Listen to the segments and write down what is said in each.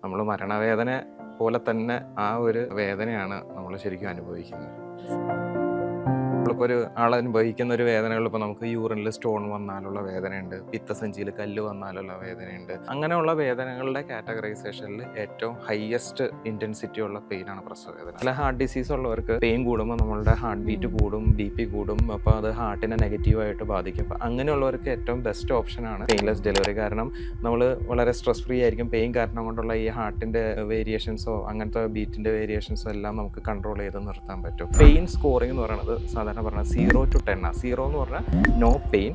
നമ്മൾ മരണവേദന പോലെ തന്നെ ആ ഒരു വേദനയാണ് നമ്മൾ ശരിക്കും അനുഭവിക്കുന്നത്. നമ്മളിപ്പോൾ ഒരു ആളനുഭവിക്കുന്ന ഒരു വേദനകൾ ഇപ്പോൾ നമുക്ക് യൂറിനിൽ സ്റ്റോൺ വന്നാലുള്ള വേദനയുണ്ട്, പിത്തസഞ്ചിയിൽ കല്ല് വന്നാലുള്ള വേദനയുണ്ട്. അങ്ങനെയുള്ള വേദനകളുടെ കാറ്റഗറൈസേഷനിൽ ഏറ്റവും ഹയസ്റ്റ് ഇൻറ്റൻസിറ്റി ഉള്ള പെയിനാണ് പ്രസവ വേദന. അല്ല, ഹാർട്ട് ഡിസീസ് ഉള്ളവർക്ക് പെയിൻ കൂടുമ്പോൾ നമ്മളുടെ ഹാർട്ട് ബീറ്റ് കൂടും, BP കൂടും, അപ്പോൾ അത് ഹാർട്ടിനെ നെഗറ്റീവായിട്ട് ബാധിക്കും. അപ്പോൾ അങ്ങനെയുള്ളവർക്ക് ഏറ്റവും ബെസ്റ്റ് ഓപ്ഷനാണ് പെയിൻലെസ് ഡെലിവറി. കാരണം നമ്മൾ വളരെ സ്ട്രെസ് ഫ്രീ ആയിരിക്കും. പെയിൻ കാരണം കൊണ്ടുള്ള ഈ ഹാർട്ടിൻ്റെ വേരിയേഷൻസോ അങ്ങനത്തെ ബീറ്റിൻ്റെ വേരിയേഷൻസോ എല്ലാം നമുക്ക് കൺട്രോൾ ചെയ്ത് നിർത്താൻ പറ്റും. പെയിൻ സ്കോറിംഗ് എന്ന് പറയുന്നത് സാധാരണ പറഞ്ഞാൽ 0 to 10 ആണ്. 0 എന്ന് പറഞ്ഞാൽ നോ പെയിൻ,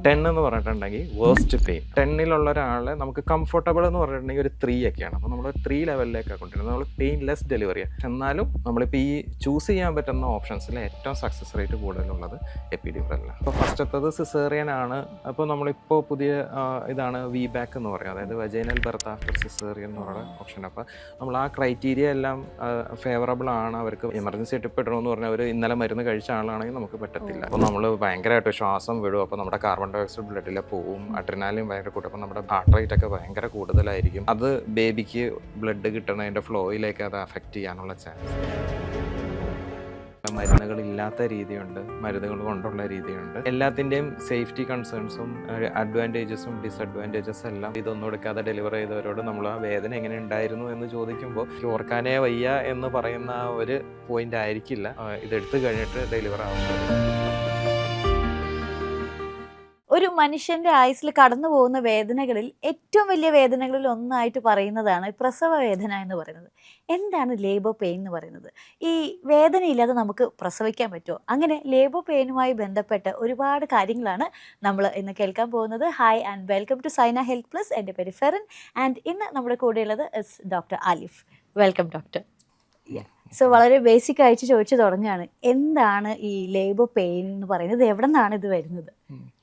10 എന്ന് പറഞ്ഞിട്ടുണ്ടെങ്കിൽ വേർസ്റ്റ് പെയിൻ. 10-ലുള്ള ഒരാളെ നമുക്ക് കംഫർട്ടബിൾ എന്ന് പറഞ്ഞിട്ടുണ്ടെങ്കിൽ ഒരു 3 ഒക്കെയാണ്. അപ്പോൾ നമ്മൾ 3 ലെവലിലേക്കാണ് കൊണ്ടുവരുന്നത്. നമ്മൾ പെയിൻലെസ് ഡെലിവറിയാണ്. എന്നാലും നമ്മളിപ്പോൾ ഈ ചൂസ് ചെയ്യാൻ പറ്റുന്ന ഓപ്ഷൻസിൽ ഏറ്റവും സക്സസ് റേറ്റ് കൂടുതലുള്ളത് എപ്പിഡ്യൂറലാണ്. അപ്പോൾ ഫസ്റ്റത്തത് സിസേറിയൻ ആണ്. അപ്പോൾ നമ്മളിപ്പോൾ പുതിയ ഇതാണ് VBAC എന്ന് പറയും, അതായത് വജൈനൽ ബർത്ത് ആഫ്റ്റർ സിസേറിയൻ എന്ന് പറയുന്ന ഓപ്ഷൻ. അപ്പോൾ നമ്മൾ ആ ക്രൈറ്റീരിയ എല്ലാം ഫേവറബിൾ ആണ്. അവർക്ക് എമർജൻസി ആയിട്ട് പെടണമെന്ന് പറഞ്ഞാൽ അവർ ഇന്നലെ മരുന്ന് കഴിച്ച ആളാണെങ്കിൽ നമുക്ക് പറ്റത്തില്ല. അപ്പോൾ നമ്മൾ ഭയങ്കരമായിട്ട് ശ്വാസം വിടും. അപ്പോൾ നമ്മുടെ കാർബൺ ഡൈ ഓക്സൈഡ് ബ്ലഡിൽ പോവും, അഡ്രിനാലിൻ ഭയങ്കര കൂട്ടും. അപ്പോൾ നമ്മുടെ ഹാർട്ട് റേറ്റ് ഒക്കെ ഭയങ്കര കൂടുതലായിരിക്കും. അത് ബേബിക്ക് ബ്ലഡ് കിട്ടണതിൻ്റെ ഫ്ലോയിലേക്ക് അത് അഫക്റ്റ് ചെയ്യാനുള്ള ചാൻസ്. മരുന്നുകളില്ലാത്ത രീതിയുണ്ട്, മരുന്നുകൾ കൊണ്ടുള്ള രീതിയുണ്ട്. എല്ലാത്തിൻ്റെയും സേഫ്റ്റി കൺസേൺസും അഡ്വാൻറ്റേജസും ഡിസഡ്വാൻറ്റേജസും എല്ലാം ഇതൊന്നും എടുക്കാതെ ഡെലിവർ ചെയ്തവരോട് നമ്മൾ ആ വേദന എങ്ങനെ ഉണ്ടായിരുന്നു എന്ന് ചോദിക്കുമ്പോൾ ഓർക്കാനേ വയ്യ എന്ന് പറയുന്ന ഒരു പോയിന്റ് ആയിരിക്കില്ല ഇതെടുത്ത് കഴിഞ്ഞിട്ട് ഡെലിവർ ആവുന്നത്. ഒരു മനുഷ്യന്റെ ആയുസ്സിൽ കടന്നു പോകുന്ന വേദനകളിൽ ഏറ്റവും വലിയ വേദനകളിൽ ഒന്നായിട്ട് പറയുന്നതാണ് പ്രസവ വേദന എന്ന് പറയുന്നത്. എന്താണ് ലേബർ പെയിൻ എന്ന് പറയുന്നത്? ഈ വേദനയില്ലാതെ നമുക്ക് പ്രസവിക്കാൻ പറ്റുമോ? അങ്ങനെ ലേബർ പെയിനുമായി ബന്ധപ്പെട്ട് ഒരുപാട് കാര്യങ്ങളാണ് നമ്മൾ ഇന്ന് കേൾക്കാൻ പോകുന്നത്. Hi and welcome to Saina health plus. എൻ്റെ പേര് ഫെറിൻ ആൻഡ് ഇന്ന് നമ്മുടെ കൂടെയുള്ളത് is doctor Alif. Welcome doctor. So വളരെ ബേസിക് ആയിട്ട് ചോദിച്ചു തുടങ്ങുകയാണ്, എന്താണ് ഈ ലേബർ പെയിൻ എന്ന് പറയുന്നത്? എവിടെ നിന്നാണ് ഇത് വരുന്നത്?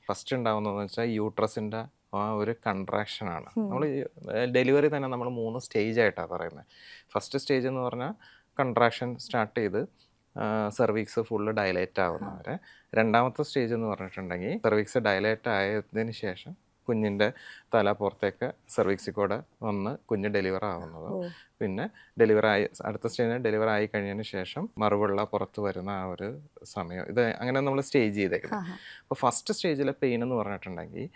ഫസ്റ്റ് ഉണ്ടാവുന്നതെന്ന് വെച്ചാൽ യൂട്രസിൻ്റെ ആ ഒരു കൺട്രാക്ഷനാണ്. നമ്മൾ ഡെലിവറി തന്നെ നമ്മൾ 3 സ്റ്റേജായിട്ടാണ് പറയുന്നത്. ഫസ്റ്റ് സ്റ്റേജ് എന്ന് പറഞ്ഞാൽ കൺട്രാക്ഷൻ സ്റ്റാർട്ട് ചെയ്ത് സെർവിക്സ് ഫുള്ള് ഡയലേറ്റ് ആവുന്നവരെ. രണ്ടാമത്തെ സ്റ്റേജ് എന്ന് പറഞ്ഞിട്ടുണ്ടെങ്കിൽ സെർവിക്സ് ഡയലേറ്റ് ആയതിനു ശേഷം കുഞ്ഞിൻ്റെ തല പുറത്തേക്ക് സെർവിക്സിൽ കൂടെ വന്ന് കുഞ്ഞ് ഡെലിവർ ആവുന്നത്. പിന്നെ അടുത്ത സ്റ്റേജിൽ ഡെലിവർ ആയി കഴിഞ്ഞതിന് ശേഷം മറുപിള്ള പുറത്ത് വരുന്ന ആ ഒരു സമയം. ഇത് അങ്ങനെ നമ്മൾ സ്റ്റേജ് ചെയ്തേക്കുന്നത്. അപ്പോൾ ഫസ്റ്റ് സ്റ്റേജിലെ പെയിൻ എന്ന് പറഞ്ഞിട്ടുണ്ടെങ്കിൽ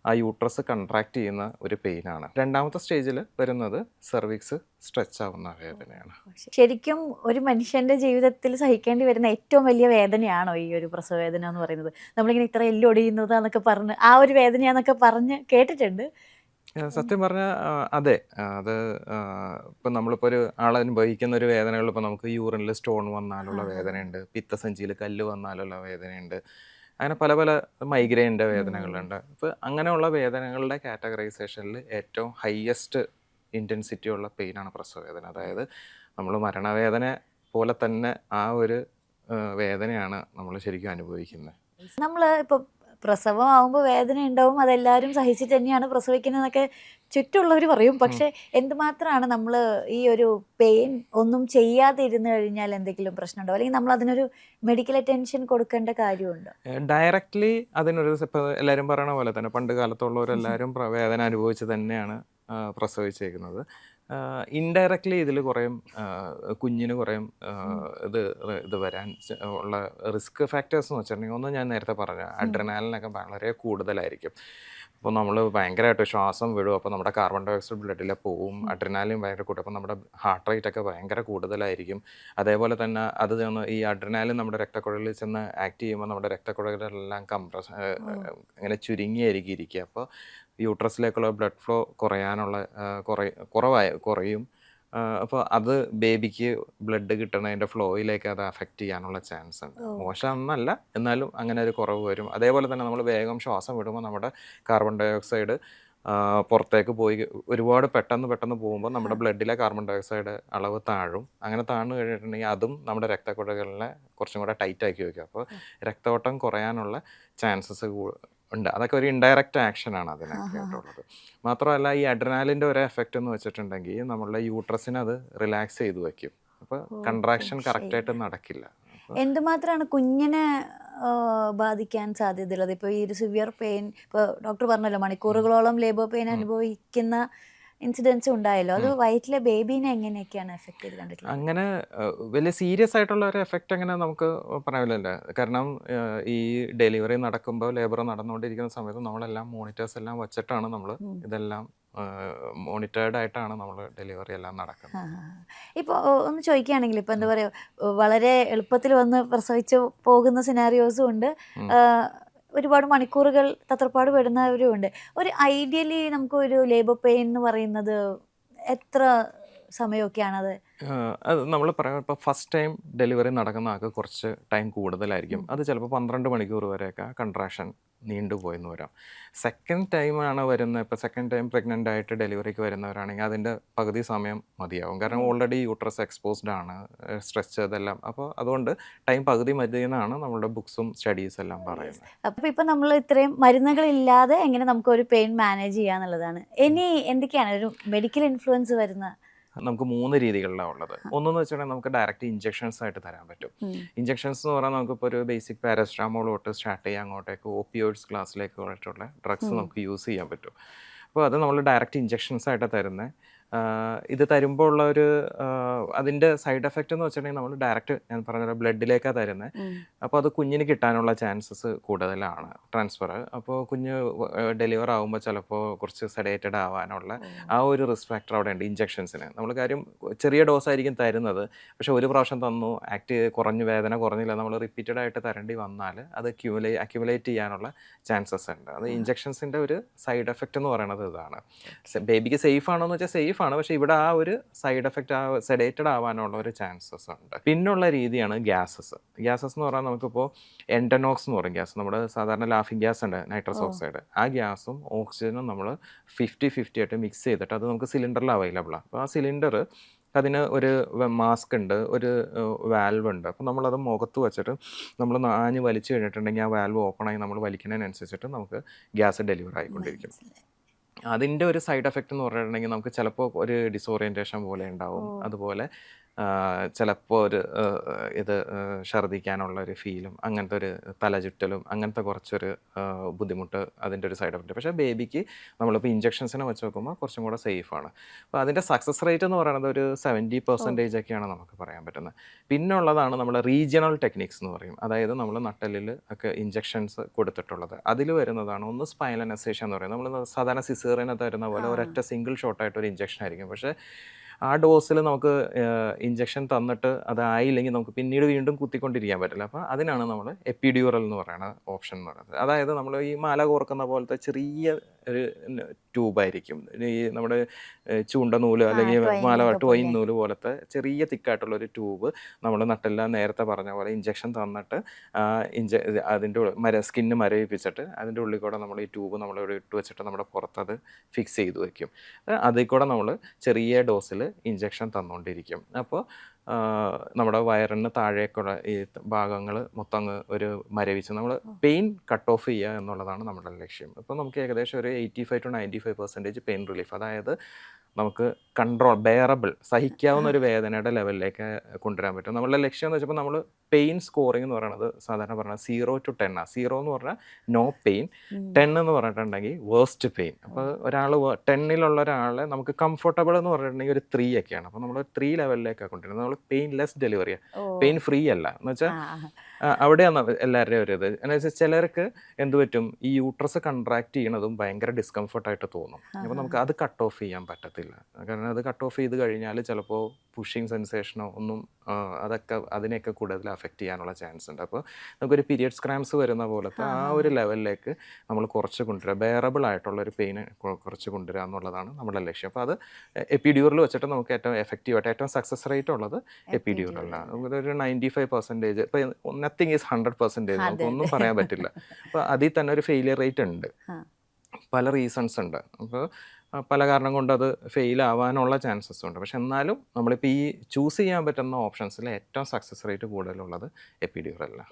ആ യൂട്രസ് കൺട്രാക്ട് ചെയ്യുന്ന ഒരു പെയിനാണ്. രണ്ടാമത്തെ സ്റ്റേജിൽ വരുന്നത് സെർവിക്സ് സ്ട്രെച്ച് ആവുന്ന വേദനയാണ്. ശരിക്കും ഒരു മനുഷ്യന്റെ ജീവിതത്തിൽ സഹിക്കേണ്ടി വരുന്ന ഏറ്റവും വലിയ വേദനയാണോ ഈ ഒരു പ്രസവ വേദന എന്ന് പറയുന്നത്? നമ്മളിങ്ങനെ ഇത്ര എല്ലൊടിയുന്നതാന്നൊക്കെ പറഞ്ഞ് ആ ഒരു വേദനയാന്നൊക്കെ പറഞ്ഞ് കേട്ടിട്ടുണ്ട്. സത്യം പറഞ്ഞാൽ അതെ, അത് ഇപ്പം നമ്മളിപ്പോൾ ഒരു ആളനുഭവിക്കുന്ന ഒരു വേദനകൾ, ഇപ്പോൾ നമുക്ക് യൂറിനിൽ സ്റ്റോൺ വന്നാലുള്ള വേദനയുണ്ട്, പിത്തസഞ്ചിയിൽ കല്ല് വന്നാലുള്ള വേദനയുണ്ട്, അങ്ങനെ പല പല മൈഗ്രെയിൻ്റെ വേദനകളുണ്ട്. അപ്പോൾ അങ്ങനെയുള്ള വേദനകളുടെ കാറ്റഗറൈസേഷനിൽ ഏറ്റവും ഹയസ്റ്റ് ഇൻറ്റൻസിറ്റി ഉള്ള പെയിനാണ് പ്രസവ വേദന. അതായത് നമ്മൾ മരണവേദന പോലെ തന്നെ ആ ഒരു വേദനയാണ് നമ്മൾ ശരിക്കും അനുഭവിക്കുന്നത്. നമ്മൾ ഇപ്പോൾ പ്രസവമാകുമ്പോൾ വേദന ഉണ്ടാവും, അതെല്ലാവരും സഹിച്ചിട്ട് തന്നെയാണ് പ്രസവിക്കുന്നതെന്നൊക്കെ ചുറ്റുമുള്ളവർ പറയും. പക്ഷെ എന്തുമാത്രമാണ് നമ്മൾ ഈ ഒരു പെയിൻ ഒന്നും ചെയ്യാതെ ഇരുന്ന് കഴിഞ്ഞാൽ എന്തെങ്കിലും പ്രശ്നമുണ്ടോ, അല്ലെങ്കിൽ നമ്മൾ അതിനൊരു മെഡിക്കൽ അറ്റൻഷൻ കൊടുക്കേണ്ട കാര്യമുണ്ടോ? ഡയറക്റ്റ്ലി അതിനൊരു ഇപ്പോൾ എല്ലാവരും പറയണ പോലെ തന്നെ പണ്ട് കാലത്തുള്ളവരെല്ലാവരും വേദന അനുഭവിച്ച് തന്നെയാണ് പ്രസവിച്ചേക്കുന്നത്. ഇൻഡയറക്റ്റ്ലി ഇതിൽ കുറേയും കുഞ്ഞിന് കുറേയും ഇത് വരാൻ ഉള്ള റിസ്ക് ഫാക്ടേഴ്സ് എന്ന് വെച്ചിട്ടുണ്ടെങ്കിൽ, ഒന്ന് ഞാൻ നേരത്തെ പറഞ്ഞ അഡ്രിനാലിനൊക്കെ വളരെ കൂടുതലായിരിക്കും. അപ്പോൾ നമ്മൾ ഭയങ്കരമായിട്ട് ശ്വാസം വിടും. അപ്പോൾ നമ്മുടെ കാർബൺ ഡൈ ഓക്സൈഡ് ബ്ലഡിൽ പോവും, അഡ്രിനാലിൻ ഭയങ്കര കൂട്ടും. അപ്പോൾ നമ്മുടെ ഹാർട്ട് റേറ്റ് ഒക്കെ ഭയങ്കര കൂടുതലായിരിക്കും. അതേപോലെ തന്നെ അത് ഈ അഡ്രിനാലിൻ നമ്മുടെ രക്തക്കുഴലിൽ ചെന്ന് ആക്ട് ചെയ്യുമ്പോൾ നമ്മുടെ രക്തക്കുഴലെല്ലാം ഇങ്ങനെ ചുരുങ്ങിയായിരിക്കും ഇരിക്കുക. അപ്പോൾ യൂട്രസിലേക്കുള്ള ബ്ലഡ് ഫ്ലോ കുറയും. അപ്പോൾ അത് ബേബിക്ക് ബ്ലഡ് കിട്ടണതിൻ്റെ ഫ്ലോയിലേക്ക് അത് അഫക്റ്റ് ചെയ്യാനുള്ള ചാൻസ് ഉണ്ട്. മോശമെന്നല്ല, എന്നാലും അങ്ങനെ ഒരു കുറവ് വരും. അതേപോലെ തന്നെ നമ്മൾ വേഗം ശ്വാസം വിടുമ്പോൾ നമ്മുടെ കാർബൺ ഡൈ ഓക്സൈഡ് പുറത്തേക്ക് പോയി ഒരുപാട് പെട്ടെന്ന് പോകുമ്പോൾ നമ്മുടെ ബ്ലഡിലെ കാർബൺ ഡൈ ഓക്സൈഡ് അളവ് താഴും. അങ്ങനെ താഴ്ന്നു കഴിഞ്ഞിട്ടുണ്ടെങ്കിൽ അതും നമ്മുടെ രക്തക്കുഴലിനെ കുറച്ചും കൂടെ ടൈറ്റാക്കി വയ്ക്കും. അപ്പോൾ രക്തയോട്ടം കുറയാനുള്ള ചാൻസസ് ഉണ്ട്. അതൊക്കെ ഒരു ഇൻഡയറക്റ്റ് ആക്ഷനാണ് അതിനൊക്കെ ആയിട്ടുള്ളത്. മാത്രമല്ല ഈ അഡ്രിനാലിൻ്റെ ഒരു എഫക്റ്റ് എന്ന് വെച്ചിട്ടുണ്ടെങ്കിൽ നമ്മളുടെ യൂട്രസിനെ അത് റിലാക്സ് ചെയ്ത് വയ്ക്കും. അപ്പോൾ കൺട്രാക്ഷൻ കറക്റ്റായിട്ട് നടക്കില്ല. എന്തുമാത്രമാണ് കുഞ്ഞിനെ ബാധിക്കാൻ സാധ്യതയുള്ളത്? ഇപ്പോൾ ഈ ഒരു സിവിയർ പെയിൻ, ഇപ്പോൾ ഡോക്ടർ പറഞ്ഞല്ലോ മണിക്കൂറുകളോളം ലേബർ പെയിൻ അനുഭവിക്കുന്ന ഇൻസിഡൻസും ഉണ്ടായല്ലോ. അത് ഉം. വയറ്റിലെ ബേബീനെ എങ്ങനെയൊക്കെയാണ് എഫക്ട് ചെയ്ത് കണ്ടിട്ടുള്ളത്? അങ്ങനെ വലിയ സീരിയസ് ആയിട്ടുള്ള ഒരു എഫക്റ്റ് അങ്ങനെ നമുക്ക് പറയാനില്ല. കാരണം ഈ ഡെലിവറി നടക്കുമ്പോൾ ലേബർ നടന്നുകൊണ്ടിരിക്കുന്ന സമയത്ത് നമ്മളെല്ലാം മോണിറ്റേഴ്സ് എല്ലാം വച്ചിട്ടാണ് നമ്മൾ ഉം. ഇതെല്ലാം മോണിറ്റേർഡ് ആയിട്ടാണ് നമ്മൾ ഡെലിവറി എല്ലാം നടക്കുന്നത്. ഇപ്പോൾ ഒന്ന് ചോദിക്കുകയാണെങ്കിൽ ഇപ്പോൾ എന്താ പറയുക, വളരെ എളുപ്പത്തിൽ വന്ന് പ്രസവിച്ച് പോകുന്ന സിനാരിയോസും ഉണ്ട്, ഉം. ഒരുപാട് മണിക്കൂറുകൾ തത്രപ്പാട് പെടുന്നവരും ഉണ്ട്. ഒരു ഐഡിയലി നമുക്ക് ഒരു ലേബർ പെയിൻ എന്ന് പറയുന്നത് എത്ര സമയമൊക്കെയാണത്? അത് നമ്മൾ പറയാം, ഇപ്പോൾ ഫസ്റ്റ് ടൈം ഡെലിവറി നടക്കുന്ന ആൾക്ക് കുറച്ച് ടൈം കൂടുതലായിരിക്കും. അത് ചിലപ്പോൾ 12 മണിക്കൂർ വരെയൊക്കെ കൺട്രാക്ഷൻ നീണ്ടുപോയെന്ന് വരാം. സെക്കൻഡ് ടൈമാണ് വരുന്നത്, ഇപ്പോൾ സെക്കൻഡ് ടൈം പ്രഗ്നൻ്റ് ആയിട്ട് ഡെലിവറിക്ക് വരുന്നവരാണെങ്കിൽ അതിൻ്റെ പകുതി സമയം മതിയാവും. കാരണം ഓൾറെഡി യൂട്രസ് എക്സ്പോസ്ഡ് ആണ്, സ്ട്രെച്ച് ഇതെല്ലാം. അപ്പോൾ അതുകൊണ്ട് ടൈം പകുതി മതി എന്നാണ് നമ്മളുടെ ബുക്സും സ്റ്റഡീസ് എല്ലാം പറയുന്നത്. അപ്പോൾ ഇപ്പം നമ്മൾ ഇത്രയും മരുന്നുകളില്ലാതെ എങ്ങനെ നമുക്കൊരു പെയിൻ മാനേജ് ചെയ്യാന്നുള്ളതാണ്. ഇനി എന്തൊക്കെയാണ് ഒരു മെഡിക്കൽ ഇൻഫ്ലുവൻസ് വരുന്ന? നമുക്ക് 3 രീതികളിലാണ് ഉള്ളത്. ഒന്നെന്ന് വെച്ചിട്ടുണ്ടെങ്കിൽ നമുക്ക് ഡയറക്റ്റ് ഇഞ്ചെക്ഷൻസ് ആയിട്ട് തരാൻ പറ്റും. ഇഞ്ചെക്ഷൻസ് എന്ന് പറഞ്ഞാൽ നമുക്കിപ്പോൾ ഒരു ബേസിക് പാരസിറ്റാമോൾ തൊട്ട് സ്റ്റാർട്ട് ചെയ്യാൻ അങ്ങോട്ടേക്ക് ഓപ്പിയോയിഡ്സ് ക്ലാസ്സിലേക്ക് പോയിട്ടുള്ള ഡ്രഗ്സ് നമുക്ക് യൂസ് ചെയ്യാൻ പറ്റും. അപ്പോൾ അത് നമ്മൾ ഡയറക്റ്റ് ഇഞ്ചെക്ഷൻസ് ആയിട്ട് തരുന്നത്. ഇത് തരുമ്പോൾ ഉള്ള ഒരു അതിൻ്റെ സൈഡ് എഫക്റ്റ് എന്ന് വെച്ചിട്ടുണ്ടെങ്കിൽ നമ്മൾ ഡയറക്റ്റ് ഞാൻ പറഞ്ഞ ബ്ലഡിലേക്കാണ് തരുന്നത്. അപ്പോൾ അത് കുഞ്ഞിന് കിട്ടാനുള്ള ചാൻസസ് കൂടുതലാണ് ട്രാൻസ്ഫർ. അപ്പോൾ കുഞ്ഞ് ഡെലിവർ ആകുമ്പോൾ ചിലപ്പോൾ കുറച്ച് സെഡേറ്റഡ് ആവാനുള്ള ആ ഒരു റിസ്ക് ഫാക്ടർ അവിടെ ഉണ്ട് ഇഞ്ചെക്ഷൻസിന്. നമ്മൾ കാര്യം ചെറിയ ഡോസ് ആയിരിക്കും തരുന്നത്, പക്ഷേ ഒരു പ്രാവശ്യം തന്നു കുറഞ്ഞു, വേദന കുറഞ്ഞില്ല, നമ്മൾ റിപ്പീറ്റഡ് ആയിട്ട് തരേണ്ടി വന്നാൽ അത് അക്യുമുലേറ്റ് ചെയ്യാനുള്ള ചാൻസസ് ഉണ്ട്. അത് ഇഞ്ചെക്ഷൻസിൻ്റെ ഒരു സൈഡ് എഫക്റ്റ് എന്ന് പറയുന്നത് ഇതാണ്. ബേബിക്ക് സേഫ് ആണോ എന്ന് വെച്ചാൽ സേഫ് ആണ്, പക്ഷേ ഇവിടെ ആ ഒരു സൈഡ് എഫക്റ്റ് സെഡേറ്റഡ് ആവാനുള്ള ഒരു ചാൻസസ് ഉണ്ട്. പിന്നുള്ള രീതിയാണ് ഗ്യാസസ്. ഗ്യാസസ് എന്ന് പറഞ്ഞാൽ നമുക്കിപ്പോൾ എൻഡനോക്സ് എന്ന് പറയും ഗ്യാസ്. നമ്മുടെ സാധാരണ ലാഫിംഗ് ഗ്യാസ് ഉണ്ട്, നൈട്രസ് ഓക്സൈഡ്. ആ ഗ്യാസും ഓക്സിജനും നമ്മൾ 50-50 ആയിട്ട് മിക്സ് ചെയ്തിട്ട് അത് നമുക്ക് സിലിണ്ടറിൽ അവൈലബിളാണ്. അപ്പോൾ ആ സിലിണ്ടർ അതിന് ഒരു മാസ്ക് ഉണ്ട്, ഒരു വാൽവ് ഉണ്ട്. അപ്പോൾ നമ്മളത് മുഖത്ത് വെച്ചിട്ട് നമ്മൾ ആഞ്ഞ് വലിച്ചു കഴിഞ്ഞിട്ടുണ്ടെങ്കിൽ ആ വാൽവ് ഓപ്പൺ ആയി നമ്മൾ വലിക്കുന്നതിനനുസരിച്ചിട്ട് നമുക്ക് ഗ്യാസ് ഡെലിവർ ആയിക്കൊണ്ടിരിക്കും. അതിൻ്റെ ഒരു സൈഡ് എഫക്റ്റ് എന്ന് പറഞ്ഞിട്ടുണ്ടെങ്കിൽ നമുക്ക് ചിലപ്പോൾ ഒരു ഡിസോറിയൻറ്റേഷൻ പോലെ ഉണ്ടാവും. അതുപോലെ ചിലപ്പോൾ ഒരു ഛർദ്ദിക്കാനുള്ള ഒരു ഫീലും അങ്ങനത്തെ ഒരു തലചുറ്റലും അങ്ങനത്തെ കുറച്ചൊരു ബുദ്ധിമുട്ട് അതിൻ്റെ ഒരു സൈഡ് എഫക്റ്റ്. പക്ഷേ ബേബിക്ക് നമ്മളിപ്പോൾ ഇഞ്ചെക്ഷൻസിനെ വെച്ച് നോക്കുമ്പോൾ കുറച്ചും കൂടെ സേഫാണ്. അപ്പോൾ അതിൻ്റെ സക്സസ് റേറ്റ് എന്ന് പറയുന്നത് ഒരു 70% ഒക്കെയാണ് നമുക്ക് പറയാൻ പറ്റുന്നത്. പിന്നെ ഉള്ളതാണ് നമ്മൾ റീജിയണൽ ടെക്നിക്സ് എന്ന് പറയും. അതായത് നമ്മൾ നട്ടലിൽ ഒക്കെ ഇഞ്ചെക്ഷൻസ് കൊടുത്തിട്ടുള്ളത്. അതിൽ വരുന്നതാണ് ഒന്ന് സ്പൈനൽ അനസ്തേഷ്യ എന്ന് പറയുന്നത്. നമ്മൾ സാധാരണ സിസേറിയനെ തരുന്ന പോലെ ഒരൊറ്റ സിംഗിൾ ഷോട്ടായിട്ട് ഒരു ഇഞ്ചെക്ഷൻ ആയിരിക്കും. പക്ഷേ ആ ഡോസിൽ നമുക്ക് ഇഞ്ചെക്ഷൻ തന്നിട്ട് അതായില്ലെങ്കിൽ നമുക്ക് പിന്നീട് വീണ്ടും കുത്തിക്കൊണ്ടിരിക്കാൻ പറ്റില്ല. അപ്പോൾ അതിനാണ് നമ്മൾ എപ്പിഡ്യൂറൽ എന്ന് പറയുന്ന ഓപ്ഷൻ എന്ന് പറയുന്നത്. അതായത് നമ്മൾ ഈ മാല കോർക്കുന്ന പോലത്തെ ചെറിയ ഒരു ട്യൂബായിരിക്കും. ഈ നമ്മുടെ ചൂണ്ട നൂല് അല്ലെങ്കിൽ ട്വൈൻ നൂല് പോലത്തെ ചെറിയ തിക്കായിട്ടുള്ളൊരു ട്യൂബ് നമ്മൾ നട്ടെല്ലാം നേരത്തെ പറഞ്ഞ പോലെ ഇഞ്ചെക്ഷൻ തന്നിട്ട് അതിൻ്റെ സ്കിന്ന് മരവിപ്പിച്ചിട്ട് അതിൻ്റെ ഉള്ളിൽ കൂടെ നമ്മൾ ഈ ട്യൂബ് നമ്മളിവിടെ ഇട്ട് വെച്ചിട്ട് നമ്മുടെ പുറത്തത് ഫിക്സ് ചെയ്ത് വയ്ക്കും. അതിൽ കൂടെ നമ്മൾ ചെറിയ ഡോസിൽ ഇഞ്ചെക്ഷൻ തന്നുകൊണ്ടിരിക്കും. അപ്പോൾ നമ്മുടെ വയറിന് താഴേക്കുള്ള ഈ ഭാഗങ്ങൾ മൊത്തം അങ്ങ് ഒരു മരവിച്ച് നമ്മൾ പെയിൻ കട്ട് ഓഫ് ചെയ്യുക എന്നുള്ളതാണ് നമ്മുടെ ലക്ഷ്യം. അപ്പോൾ നമുക്ക് ഏകദേശം ഒരു 85-95% പെയിൻ റിലീഫ്, അതായത് നമുക്ക് കൺട്രോൾ ബെയറബിൾ സഹിക്കാവുന്ന ഒരു വേദനയുടെ ലെവലിലേക്ക് കൊണ്ടുവരാൻ പറ്റും. നമ്മളുടെ ലക്ഷ്യം എന്ന് വെച്ചപ്പോൾ നമ്മൾ പെയിൻ സ്കോറിംഗ് എന്ന് പറയുന്നത് സാധാരണ പറഞ്ഞാൽ 0 to 10 ആണ്. 0 എന്ന് പറഞ്ഞാൽ നോ പെയിൻ, 10 എന്ന് പറഞ്ഞിട്ടുണ്ടെങ്കിൽ വേഴ്സ്റ്റ് പെയിൻ. അപ്പോൾ ഒരാൾ 10-ലുള്ള ഒരാളെ നമുക്ക് കംഫർട്ടബിൾ എന്ന് പറഞ്ഞിട്ടുണ്ടെങ്കിൽ ഒരു 3 ഒക്കെയാണ്. അപ്പോൾ നമ്മൾ 3 ലെവലിലേക്കാണ് കൊണ്ടുവരുന്നത്. നമ്മൾ പെയിൻ ലെസ് ഡെലിവറിയാണ്, പെയിൻ ഫ്രീ അല്ല എന്ന് വെച്ചാൽ അവിടെയാണ് എല്ലാവരുടെയും ഒരു ഇത്. എന്ന് വെച്ചാൽ ചിലർക്ക് എന്ത് പറ്റും, ഈ യൂട്രസ് കൺട്രാക്ട് ചെയ്യണതും ഭയങ്കര ഡിസ്കംഫർട്ടായിട്ട് തോന്നും. അപ്പോൾ നമുക്ക് അത് കട്ട് ഓഫ് ചെയ്യാൻ പറ്റത്തില്ല. കാരണം അത് കട്ട് ഓഫ് ചെയ്ത് കഴിഞ്ഞാൽ ചിലപ്പോൾ പുഷിങ് സെൻസേഷനോ ഒന്നും അതിനെയൊക്കെ കൂടുതൽ അഫക്റ്റ് ചെയ്യാനുള്ള ചാൻസ് ഉണ്ട്. അപ്പോൾ നമുക്കൊരു പീരിയഡ്സ് ക്രാംസ് വരുന്ന പോലത്തെ ആ ഒരു ലെവലിലേക്ക് നമ്മൾ കുറച്ച് കൊണ്ടുവരിക, ബെയറബിൾ ആയിട്ടുള്ളൊരു പെയിന് കുറച്ച് കൊണ്ടുവരിക എന്നുള്ളതാണ് നമ്മുടെ ലക്ഷ്യം. അപ്പോൾ അത് എപ്പിഡ്യൂറിൽ വെച്ചിട്ട് നമുക്ക് ഏറ്റവും എഫക്റ്റീവായിട്ട് ഏറ്റവും സക്സസ് റേറ്റ് ഉള്ളത് എപ്പിഡ്യൂറിലാണ്. ഒരു 95%. ഇപ്പോൾ നത്തിങ് ഈസ് 100%, നമുക്കൊന്നും പറയാൻ പറ്റില്ല. അപ്പോൾ അതിൽ തന്നെ ഒരു ഫെയിലിയർ റേറ്റ് ഉണ്ട്, പല റീസൺസ് ഉണ്ട്. അപ്പോൾ പല കാരണം കൊണ്ട് അത് ഫെയിൽ ആവാനുള്ള ചാൻസസ് ഉണ്ട്. പക്ഷെ എന്നാലും നമ്മളിപ്പോൾ ഈ ചൂസ് ചെയ്യാൻ പറ്റുന്ന ഓപ്ഷൻസിൽ ഏറ്റവും സക്സസ് റേറ്റ് കൂടുതലുള്ളത് എപ്പിഡ്യൂറലാണ്.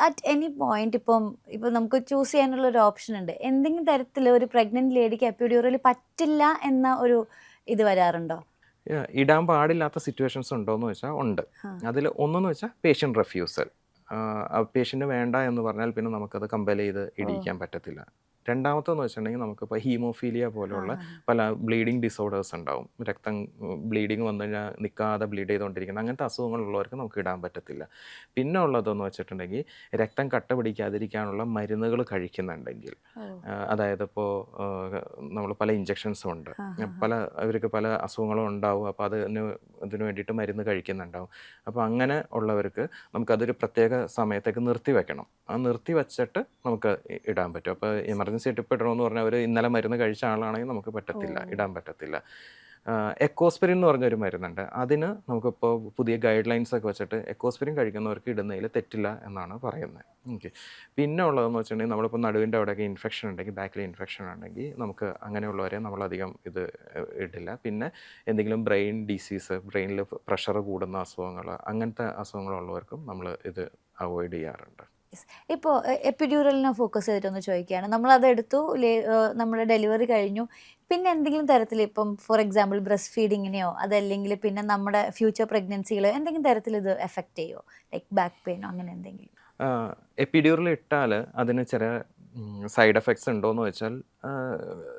അറ്റ് എനി പോയിന്റ് ഇപ്പം നമുക്ക് ചൂസ് ചെയ്യാനുള്ള ഒരു ഓപ്ഷൻ ഉണ്ട്. എന്തെങ്കിലും തരത്തിൽ ഒരു പ്രഗ്നന്റ് ലേഡിക്ക് എപ്പിഡ്യൂറൽ പറ്റില്ല എന്ന ഒരു ഇത് വരാറുണ്ടോ? ഇടാൻ പാടില്ലാത്ത സിറ്റുവേഷൻസ് ഉണ്ടോ എന്ന് വെച്ചാൽ ഉണ്ട്. അതിൽ ഒന്നെന്ന് വെച്ചാൽ പേഷ്യൻ്റ് റെഫ്യൂസൽ. പേഷ്യൻ്റ് വേണ്ട എന്ന് പറഞ്ഞാൽ പിന്നെ നമുക്കത് കമ്പൽ ചെയ്ത് ഇടിയിക്കാൻ പറ്റത്തില്ല. രണ്ടാമത്തെന്ന് വെച്ചിട്ടുണ്ടെങ്കിൽ നമുക്കിപ്പോൾ ഹീമോഫീലിയ പോലെയുള്ള പല ബ്ലീഡിങ് ഡിസോർഡേഴ്സ് ഉണ്ടാവും. രക്തം ബ്ലീഡിങ് വന്നു കഴിഞ്ഞാൽ നിൽക്കാതെ ബ്ലീഡ് ചെയ്തുകൊണ്ടിരിക്കുന്ന അങ്ങനത്തെ അസുഖങ്ങളുള്ളവർക്ക് നമുക്ക് ഇടാൻ പറ്റത്തില്ല. പിന്നെ ഉള്ളതെന്ന് വെച്ചിട്ടുണ്ടെങ്കിൽ രക്തം കട്ട പിടിക്കാതിരിക്കാനുള്ള മരുന്നുകൾ കഴിക്കുന്നുണ്ടെങ്കിൽ, അതായത് ഇപ്പോൾ നമ്മൾ പല ഇഞ്ചക്ഷൻസും ഉണ്ട്, പല അവർക്ക് പല അസുഖങ്ങളും ഉണ്ടാവും, അപ്പോൾ അതിന് വേണ്ടിയിട്ട് മരുന്ന് കഴിക്കുന്നുണ്ടാവും. അപ്പോൾ അങ്ങനെ ഉള്ളവർക്ക് നമുക്കതൊരു പ്രത്യേക സമയത്തേക്ക് നിർത്തി വെക്കണം. ആ നിർത്തി വെച്ചിട്ട് നമുക്ക് ഇടാൻ പറ്റും. അപ്പോൾ എമർജൻസി ടിപ്പ് ഇടണമെന്ന് പറഞ്ഞാൽ ഒരു ഇന്നലെ മരുന്ന് കഴിച്ച ആളാണെങ്കിൽ നമുക്ക് പറ്റത്തില്ല, ഇടാൻ പറ്റത്തില്ല. എക്കോസ്പിരിൻ എന്ന് പറഞ്ഞൊരു മരുന്നുണ്ട്. അതിന് നമുക്കിപ്പോൾ പുതിയ ഗൈഡ് ലൈൻസ് ഒക്കെ വെച്ചിട്ട് എക്കോസ്പിരിൻ കഴിക്കുന്നവർക്ക് ഇടുന്നതിൽ തെറ്റില്ല എന്നാണ് പറയുന്നത്. ഓക്കെ. പിന്നെ ഉള്ളതെന്ന് വെച്ചിട്ടുണ്ടെങ്കിൽ നമ്മളിപ്പോൾ നടുവിൻ്റെ അവിടെയൊക്കെ ഇൻഫെക്ഷൻ ഉണ്ടെങ്കിൽ, ബാക്കിൽ ഇൻഫെക്ഷൻ ഉണ്ടെങ്കിൽ നമുക്ക് അങ്ങനെയുള്ളവരെ നമ്മളധികം ഇത് ഇടില്ല. പിന്നെ എന്തെങ്കിലും ബ്രെയിൻ ഡിസീസ്, ബ്രെയിനിൽ പ്രഷർ കൂടുന്ന അസുഖങ്ങൾ, അങ്ങനത്തെ അസുഖങ്ങളുള്ളവർക്കും നമ്മൾ ഇത് അവോയ്ഡ് ചെയ്യാറുണ്ട്. ഇപ്പോൾ എപ്പിഡ്യൂറലിനെ ഫോക്കസ് ചെയ്തിട്ടൊന്ന് ചോദിക്കുകയാണ്. നമ്മളതെടുത്തു, നമ്മുടെ ഡെലിവറി കഴിഞ്ഞു, പിന്നെ എന്തെങ്കിലും തരത്തിൽ ഇപ്പം ഫോർ എക്സാമ്പിൾ ബ്രസ്റ്റ് ഫീഡിങ്ങിനെയോ അതല്ലെങ്കിൽ പിന്നെ നമ്മുടെ ഫ്യൂച്ചർ പ്രഗ്നൻസികളോ എന്തെങ്കിലും തരത്തിൽ ഇത് എഫക്റ്റ് ചെയ്യുമോ? ലൈക്ക് ബാക്ക് പെയിനോ അങ്ങനെ എന്തെങ്കിലും? എപ്പിഡ്യൂറൽ ഇട്ടാൽ അതിന് ചില സൈഡ് എഫക്ട്സ് ഉണ്ടോ എന്ന് വെച്ചാൽ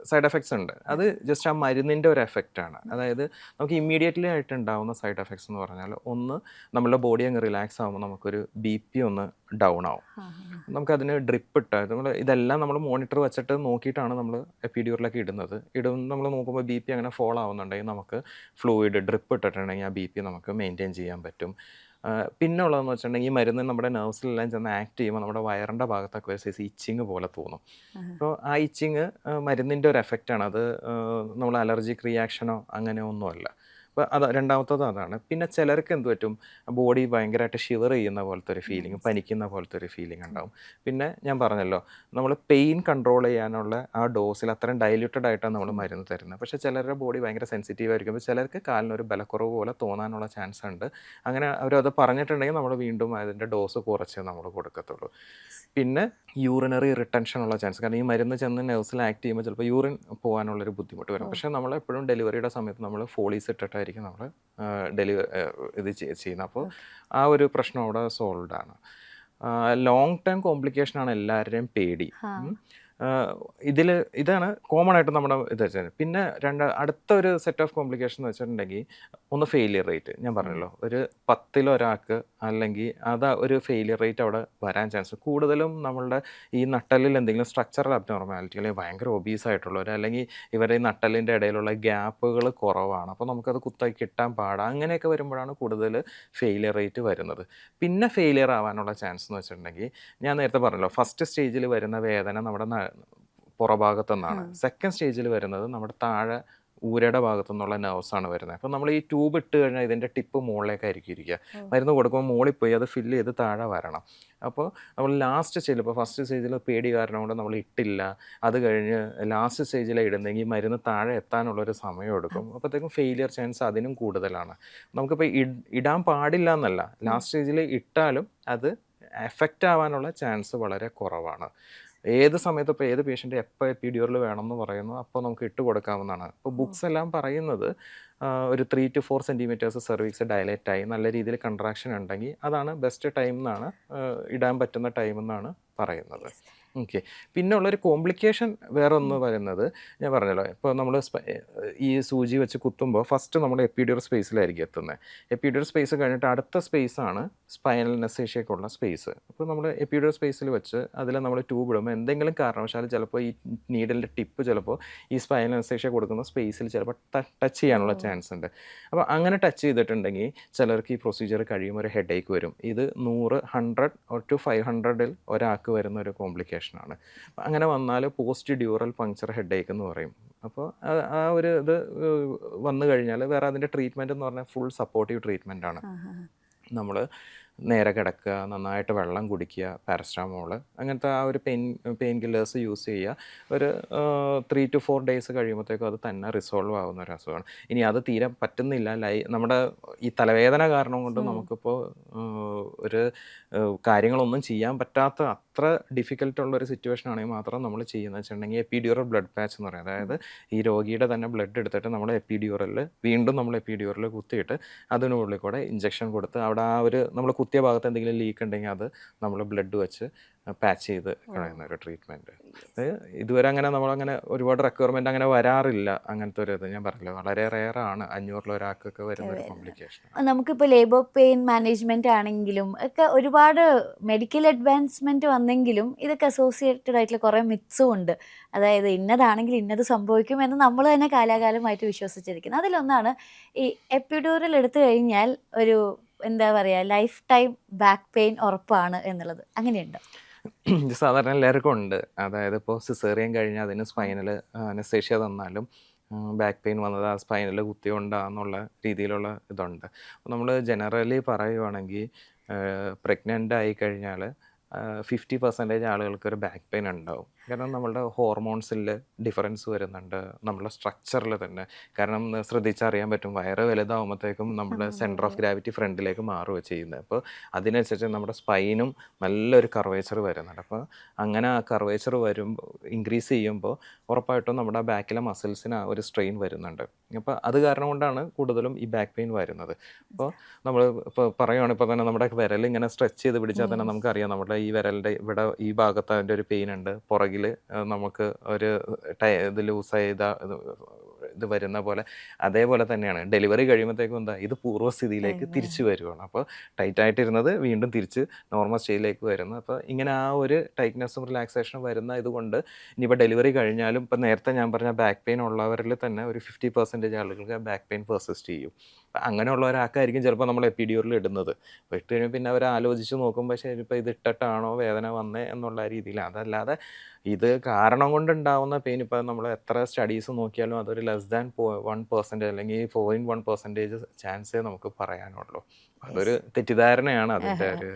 സൈഡ് എഫക്ട്സ് ഉണ്ട്. അത് ജസ്റ്റ് ആ മരുന്നിൻ്റെ ഒരു എഫക്റ്റാണ്. അതായത് നമുക്ക് ഇമ്മീഡിയറ്റ്ലി ആയിട്ട് ഉണ്ടാകുന്ന സൈഡ് എഫക്ട്സ് എന്ന് പറഞ്ഞാൽ, ഒന്ന് നമ്മളുടെ ബോഡി അങ്ങ് റിലാക്സ് ആകുമ്പോൾ നമുക്കൊരു BP ഒന്ന് ഡൗൺ ആവും. നമുക്കതിന് ഡ്രിപ്പ് ഇട്ട് ഇതെല്ലാം നമ്മൾ മോണിറ്റർ വെച്ചിട്ട് നോക്കിയിട്ടാണ് നമ്മൾ എപ്പിഡ്യൂറിലൊക്കെ ഇടുന്നത്. നമ്മൾ നോക്കുമ്പോൾ BP അങ്ങനെ ഫോൾ ആവുന്നുണ്ടെങ്കിൽ നമുക്ക് ഫ്ലൂയിഡ് ഡ്രിപ്പ് ഇട്ടിട്ടുണ്ടെങ്കിൽ ആ BP നമുക്ക് മെയിൻറ്റെയിൻ ചെയ്യാൻ പറ്റും. പിന്നെ ഉള്ളതെന്ന് വെച്ചിട്ടുണ്ടെങ്കിൽ ഈ മരുന്ന് നമ്മുടെ നെർവ്സിലെല്ലാം ചെന്ന് ആക്ട് ചെയ്യുമ്പോൾ നമ്മുടെ വയറിൻ്റെ ഭാഗത്തൊക്കെ ഒരു സൈസ് ഇച്ചിങ് പോലെ തോന്നും. അപ്പോൾ ആ ഇച്ചിങ് മരുന്നിൻ്റെ ഒരു എഫക്റ്റാണ്. അത് നമ്മൾ അലർജിക് റിയാക്ഷനോ അങ്ങനെ ഒന്നുമല്ല. അപ്പോൾ രണ്ടാമത്തത് അതാണ്. പിന്നെ ചിലർക്ക് എന്ത് പറ്റും, ബോഡി ഭയങ്കരമായിട്ട് ഷിവർ ചെയ്യുന്ന പോലത്തെ ഒരു ഫീലിംഗ്, പനിക്കുന്ന പോലത്തെ ഒരു ഫീലിംഗ് ഉണ്ടാവും. പിന്നെ ഞാൻ പറഞ്ഞല്ലോ, നമ്മൾ പെയിൻ കൺട്രോൾ ചെയ്യാനുള്ള ആ ഡോസിൽ അത്രയും ഡൈല്യൂട്ടഡ് ആയിട്ടാണ് നമ്മൾ മരുന്ന് തരുന്നത്. പക്ഷേ ചിലരുടെ ബോഡി ഭയങ്കര സെൻസിറ്റീവ് ആയിരിക്കും. അപ്പോൾ ചിലർക്ക് കാലിനൊരു ബലക്കുറവ് പോലെ തോന്നാനുള്ള ചാൻസ് ഉണ്ട്. അങ്ങനെ അവരത് പറഞ്ഞിട്ടുണ്ടെങ്കിൽ നമ്മൾ വീണ്ടും അതിൻ്റെ ഡോസ് കുറച്ച് നമ്മൾ കൊടുക്കത്തുള്ളൂ. പിന്നെ യൂറിനറി റിട്ടൻഷൻ ഉള്ള ചാൻസ്, കാരണം ഈ മരുന്ന് ചെന്ന് നെർവ്സിൽ ആക്ട് ചെയ്യുമ്പോൾ ചിലപ്പോൾ യൂറിൻ പോകാനുള്ളൊരു ബുദ്ധിമുട്ട് വരും. പക്ഷേ നമ്മൾ എപ്പോഴും ഡെലിവറിയുടെ സമയത്ത് നമ്മൾ ഫോളീസ് ഇട്ടിട്ടായിരിക്കും നമ്മൾ ഇത് ചെയ്യുന്നത്. അപ്പോൾ ആ ഒരു പ്രശ്നം അവിടെ സോൾവ്ഡ് ആണ്. ലോങ് ടേം കോംപ്ലിക്കേഷനാണ് എല്ലാവരുടെയും പേടി. ഇതാണ് കോമൺ ആയിട്ട് നമ്മുടെ ഇത് വെച്ചാൽ. പിന്നെ അടുത്ത ഒരു സെറ്റ് ഓഫ് കോംപ്ലിക്കേഷൻ എന്ന് വെച്ചിട്ടുണ്ടെങ്കിൽ, ഒന്ന് ഫെയിലിയർ റേറ്റ്. ഞാൻ പറഞ്ഞല്ലോ, ഒരു 10 ഒരാൾക്ക് അല്ലെങ്കിൽ ഒരു ഫെയിലിയർ റേറ്റ് അവിടെ വരാൻ ചാൻസ് കൂടുതലും. നമ്മളുടെ ഈ നട്ടലിൽ എന്തെങ്കിലും സ്ട്രക്ചറൽ അബ്നോർമാലിറ്റി, അല്ലെങ്കിൽ ഭയങ്കര ഒബീസ് ആയിട്ടുള്ളവർ, അല്ലെങ്കിൽ ഇവരുടെ ഈ നട്ടലിൻ്റെ ഇടയിലുള്ള ഗ്യാപ്പുകൾ കുറവാണ്, അപ്പോൾ നമുക്കത് കുത്തായി കിട്ടാൻ പാടാം. അങ്ങനെയൊക്കെ വരുമ്പോഴാണ് കൂടുതൽ ഫെയിലിയർ റേറ്റ് വരുന്നത്. പിന്നെ ഫെയിലിയർ ആവാനുള്ള ചാൻസ് എന്ന് വെച്ചിട്ടുണ്ടെങ്കിൽ, ഞാൻ നേരത്തെ പറഞ്ഞല്ലോ, ഫസ്റ്റ് സ്റ്റേജിൽ വരുന്ന വേദന നമ്മുടെ പുറഭാഗത്തു നിന്നാണ്. സെക്കൻഡ് സ്റ്റേജിൽ വരുന്നത് നമ്മുടെ താഴെ ഊരയുടെ ഭാഗത്തു നിന്നുള്ള നെർവ്സാണ് വരുന്നത്. അപ്പോൾ നമ്മൾ ഈ ട്യൂബ് ഇട്ട് കഴിഞ്ഞാൽ ഇതിൻ്റെ ടിപ്പ് മുകളിലേക്കായിരിക്കും ഇരിക്കുക. മരുന്ന് കൊടുക്കുമ്പോൾ മുകളിൽ പോയി അത് ഫില്ല് ചെയ്ത് താഴെ വരണം. അപ്പോൾ നമ്മൾ ലാസ്റ്റ് സ്റ്റേജിൽ, ഇപ്പോൾ ഫസ്റ്റ് സ്റ്റേജിൽ പേടി കാരണം കൊണ്ട് നമ്മൾ ഇട്ടില്ല, അത് കഴിഞ്ഞ് ലാസ്റ്റ് സ്റ്റേജിലാണ് ഇടുന്നെങ്കിൽ മരുന്ന് താഴെ എത്താനുള്ളൊരു സമയം എടുക്കും. അപ്പോഴത്തേക്കും ഫെയിലിയർ ചാൻസ് അതിനും കൂടുതലാണ്. നമുക്കിപ്പോൾ ഇടാൻ പാടില്ല എന്നല്ല, ലാസ്റ്റ് സ്റ്റേജിൽ ഇട്ടാലും അത് എഫക്റ്റ് ആവാനുള്ള ചാൻസ് വളരെ കുറവാണ്. ഏത് സമയത്ത്, ഇപ്പോൾ ഏത് പേഷ്യൻ്റ് എപ്പോൾ എപ്പിഡ്യൂറൽ വേണമെന്ന് പറയുന്നു അപ്പോൾ നമുക്ക് ഇട്ട് കൊടുക്കാവുന്നതാണ്. ഇപ്പോൾ ബുക്സ് എല്ലാം പറയുന്നത് ഒരു 3 to 4 സെൻറ്റിമീറ്റേഴ്സ് സെർവിക്സ് ഡയലേറ്റ് ആയി നല്ല രീതിയിൽ കൺട്രാക്ഷൻ ഉണ്ടെങ്കിൽ അതാണ് ബെസ്റ്റ് ടൈം എന്നാണ്, ഇടാൻ പറ്റുന്ന ടൈം എന്നാണ് പറയുന്നത്. ഓക്കെ. പിന്നെ ഉള്ളൊരു കോംപ്ലിക്കേഷൻ വേറെ ഒന്ന് പറയുന്നത്, ഞാൻ പറഞ്ഞല്ലോ, ഇപ്പോൾ നമ്മൾ ഈ സൂചി വെച്ച് കുത്തുമ്പോൾ ഫസ്റ്റ് നമ്മൾ എപ്പിഡ്യൂറൽ സ്പേസിലായിരിക്കും എത്തുന്നത്. എപ്പിഡ്യൂറൽ സ്പേസ് കഴിഞ്ഞിട്ട് അടുത്ത സ്പേസാണ് സ്പൈനൽ നെസേഷ്യക്കുള്ള സ്പേസ്. അപ്പോൾ നമ്മൾ എപ്പിഡ്യൂറൽ സ്പേസിൽ വെച്ച് അതിൽ നമ്മൾ ട്യൂബ് ഇടുമ്പോൾ എന്തെങ്കിലും കാരണവശാൽ ചിലപ്പോൾ ഈ നീഡിലിൻ്റെ ടിപ്പ് ചിലപ്പോൾ ഈ സ്പൈനൽ നെസേഷ്യ കൊടുക്കുന്ന സ്പേസിൽ ചിലപ്പോൾ ടച്ച് ചെയ്യാനുള്ള ചാൻസ് ഉണ്ട്. അപ്പോൾ അങ്ങനെ ടച്ച് ചെയ്തിട്ടുണ്ടെങ്കിൽ ചിലർക്ക് ഈ പ്രൊസീജിയർ കഴിയുമ്പോൾ ഒരു ഹെഡ് ഏക്ക് വരും. ഇത് 100 to 500 ഒരാൾക്ക് വരുന്ന ഒരു കോംപ്ലിക്കേഷൻ ആണ്. അങ്ങനെ വന്നാൽ പോസ്റ്റ് ഡ്യൂറൽ പങ്ക്ചർ ഹെഡ് ഏക്ക് എന്ന് പറയും. അപ്പോൾ ആ ഒരു ഇത് വന്നു കഴിഞ്ഞാൽ വേറെ അതിൻ്റെ ട്രീറ്റ്മെൻറ്റ് എന്ന് പറഞ്ഞാൽ ഫുൾ സപ്പോർട്ടീവ് ട്രീറ്റ്മെൻ്റ് ആണ്. നമ്മൾ നേരെ കിടക്കുക, നന്നായിട്ട് വെള്ളം കുടിക്കുക, പാരസ്റ്റമോൾ അങ്ങനത്തെ ആ ഒരു പെയിൻ കില്ലേഴ്സ് യൂസ് ചെയ്യുക. ഒരു 3 to 4 days കഴിയുമ്പോഴത്തേക്കും അത് തന്നെ റിസോൾവ് ആവുന്ന ഒരു അസുഖമാണ്. ഇനി അത് തീരെ പറ്റുന്നില്ല, നമ്മുടെ ഈ തലവേദന കാരണം കൊണ്ട് നമുക്കിപ്പോൾ ഒരു കാര്യങ്ങളൊന്നും ചെയ്യാൻ പറ്റാത്ത അത്ര ഡിഫിക്കൽട്ടുള്ളൊരു സിറ്റുവേഷൻ ആണെങ്കിൽ മാത്രം നമ്മൾ ചെയ്യുന്നത് വെച്ചിട്ടുണ്ടെങ്കിൽ എപ്പിഡ്യൂറൽ ബ്ലഡ് പാച്ച് എന്ന് പറയും. അതായത് ഈ രോഗിയുടെ തന്നെ ബ്ലഡ് എടുത്തിട്ട് നമ്മൾ വീണ്ടും നമ്മൾ എപ്പിഡ്യൂറൽ കുത്തിയിട്ട് അതിനുള്ളിൽ കൂടെ ഇഞ്ചക്ഷൻ കൊടുത്ത് അവിടെ ആ ഒരു നമ്മൾ കുത്തിയ ഭാഗത്ത് എന്തെങ്കിലും ലീക്ക് ഉണ്ടെങ്കിൽ അത് നമ്മൾ ബ്ലഡ് വെച്ച് പാച്ച് ചെയ്ത് കളയുന്ന ഒരു ട്രീറ്റ്മെൻറ്റ്. ഇതുവരെ അങ്ങനെ നമ്മളങ്ങനെ ഒരുപാട് റിക്വയർമെൻറ്റ് അങ്ങനെ വരാറില്ല. അങ്ങനത്തെ ഒരു ഇത് ഞാൻ പറഞ്ഞില്ല, വളരെ റെയറാണ് 500 ഒരാൾക്കൊക്കെ വരുന്ന ഒരു കോംപ്ലിക്കേഷൻ. നമുക്കിപ്പോൾ ലേബർ പെയിൻ മാനേജ്മെന്റ് ആണെങ്കിലും ഒക്കെ ഒരുപാട് മെഡിക്കൽ അഡ്വാൻസ്മെന്റ് വന്നെങ്കിലും ഇതൊക്കെ അസോസിയേറ്റഡ് ആയിട്ടുള്ള കുറേ മിത്സും ഉണ്ട്. അതായത് ഇന്നതാണെങ്കിൽ ഇന്നത് സംഭവിക്കും എന്ന് നമ്മൾ തന്നെ കാലാകാലമായിട്ട് വിശ്വസിച്ചിരിക്കുന്നത്. അതിലൊന്നാണ് ഈ എപ്പിഡ്യൂറൽ എടുത്തു കഴിഞ്ഞാൽ ഒരു എന്താ പറയുക ലൈഫ് ടൈം ബാക്ക് പെയിൻ ഉറപ്പാണ് എന്നുള്ളത്. അങ്ങനെയുണ്ടോ? ഇത് സാധാരണ എല്ലാവർക്കും ഉണ്ട്. അതായത് ഇപ്പോൾ സിസേറിയൻ കഴിഞ്ഞാൽ അതിന് സ്പൈനൽ അനസ്തേഷ്യ തന്നാലും ബാക്ക് പെയിൻ വന്നത് ആ സ്പൈനൽ കുത്തിയോണ്ടാന്നുള്ള രീതിയിലുള്ള ഇതുണ്ട്. അപ്പോൾ നമ്മൾ ജനറലി പറയുവാണെങ്കിൽ പ്രഗ്നൻ്റ് ആയി കഴിഞ്ഞാൽ 50% ആളുകൾക്ക് ഒരു ബാക്ക് പെയിൻ ഉണ്ടാവും. കാരണം നമ്മളുടെ ഹോർമോൺസിൽ ഡിഫറൻസ് വരുന്നുണ്ട്, നമ്മളുടെ സ്ട്രക്ചറിൽ തന്നെ. കാരണം ശ്രദ്ധിച്ചറിയാൻ പറ്റും, വയറ് വലുതാവുമ്പോഴത്തേക്കും നമ്മുടെ സെൻറ്റർ ഓഫ് ഗ്രാവിറ്റി ഫ്രണ്ടിലേക്ക് മാറുകയാണ് ചെയ്യുന്നത്. അപ്പോൾ അതിനനുസരിച്ച് നമ്മുടെ സ്പൈനും നല്ലൊരു കർവേച്ചർ വരുന്നുണ്ട്. അപ്പോൾ അങ്ങനെ ആ കർവേച്ചർ ഇൻക്രീസ് ചെയ്യുമ്പോൾ ഉറപ്പായിട്ടും നമ്മുടെ ബാക്കിലെ മസിൽസിന് ആ ഒരു സ്ട്രെയിൻ വരുന്നുണ്ട്. അപ്പോൾ അത് കാരണം കൊണ്ടാണ് കൂടുതലും ഈ ബാക്ക് പെയിൻ വരുന്നത്. അപ്പോൾ നമ്മൾ ഇപ്പോൾ പറയുകയാണ്, ഇപ്പോൾ തന്നെ നമ്മുടെ വിരൽ ഇങ്ങനെ സ്ട്രെച്ച് ചെയ്ത് പിടിച്ചാൽ തന്നെ നമുക്കറിയാം നമ്മുടെ ഈ വിരലിൻ്റെ ഇവിടെ ഈ ഭാഗത്ത് അതിൻ്റെ ഒരു പെയിൻ ഉണ്ട്. പുറകിൽ നമുക്ക് ഒരു ഇത് ലൂസ് ചെയ്ത ഇത് വരുന്ന പോലെ അതേപോലെ തന്നെയാണ് ഡെലിവറി കഴിയുമ്പോഴത്തേക്കും എന്താ ഇത് പൂർവ്വസ്ഥിതിയിലേക്ക് തിരിച്ചു വരുവാണ്. അപ്പോൾ ടൈറ്റായിട്ടിരുന്നത് വീണ്ടും തിരിച്ച് നോർമൽ സ്റ്റേജിലേക്ക് വരുന്നു. അപ്പോൾ ഇങ്ങനെ ആ ഒരു ടൈറ്റ്നെസ്സും റിലാക്സേഷനും വരുന്ന ഇതുകൊണ്ട് ഇനിയിപ്പോൾ ഡെലിവറി കഴിഞ്ഞാലും ഇപ്പം നേരത്തെ ഞാൻ പറഞ്ഞ ബാക്ക് പെയിൻ ഉള്ളവരിൽ തന്നെ ഒരു 50% ആളുകൾക്ക് ബാക്ക് പെയിൻ പെർസിസ്റ്റ് ചെയ്യും. അങ്ങനെയുള്ള ഒരാൾക്കായിരിക്കും ചിലപ്പോൾ നമ്മൾ എപ്പിഡ്യൂറൽ ഇടുന്നത്. ഇട്ട് കഴിയുമ്പോൾ പിന്നെ അവർ ആലോചിച്ച് നോക്കുമ്പോൾ ശരി ഇപ്പോൾ ഇത് ഇട്ടിട്ടാണോ വേദന വന്നേ എന്നുള്ള രീതിയിൽ. അതല്ലാതെ ഇത് കാരണം കൊണ്ടുണ്ടാവുന്ന പെയിൻ ഇപ്പോൾ നമ്മൾ എത്ര സ്റ്റഡീസ് നോക്കിയാലും അതൊരു ലെസ് ദാൻ 1% അല്ലെങ്കിൽ 0.1% ചാൻസേ നമുക്ക് പറയാനുള്ളൂ. അതൊരു തെറ്റിദ്ധാരണയാണ് അതിൻ്റെ ഒരു